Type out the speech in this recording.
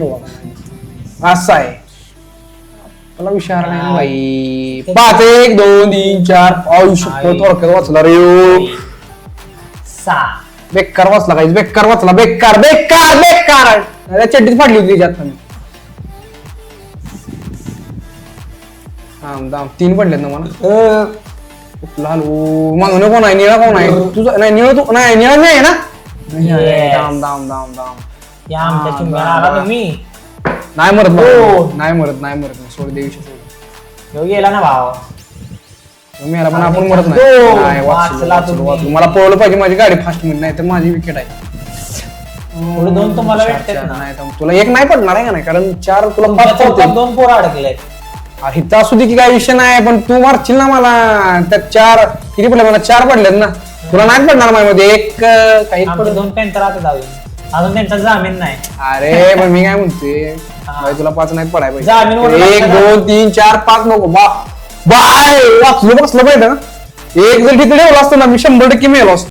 असं आहे मला विचार नाही बाई 5 1 2 3 4 आयुष्य थोडक्यात वाचला रे बेकार वाचला काही बेकार वाचला बेकार बेकार बेकार चड्डीच फाडली होती त्याच्यात दाम 3 पडलेत ना मला लाल मग कोण आहे निळा कोण आहे तुझं नाही निळा तू नाही निळा नाही ना दाम दाम दाम दाम आमच्या चुंब्याला आला तुम्ही नाही मरत नाही मरत सोड देवीशी सोड गेला ना भाव मेला पण आपण मरत नाही वाचलं मला पळलं पाहिजे माझी गाडी फास्ट मध्ये नाही तर माझी विकेट आहे दोन तुम्हाला भेटतात ना नाही तुला एक नाही पडणार आहे का नाही कारण 4 तुला 5 पडते 2 पोरं अडकले इथं असू दे की काय विषय नाही पण तू मारशील ना मला त्यात 4 किती पडले मला 4 पडलेत ना तुला नाही पडणार माझ्यामध्ये एक काही 2 पेंटर आता जाऊ अजून त्यांचा जामीन नाही अरे पण मी काय म्हणते तुला 5 नाही पडाय जामीन पाहिजे 1 2 3 4 5 नको बाय वाचलो बसलं पाहिजे ना एक जर तिथे ठेवला असतो ना मी 100% मेलो असतो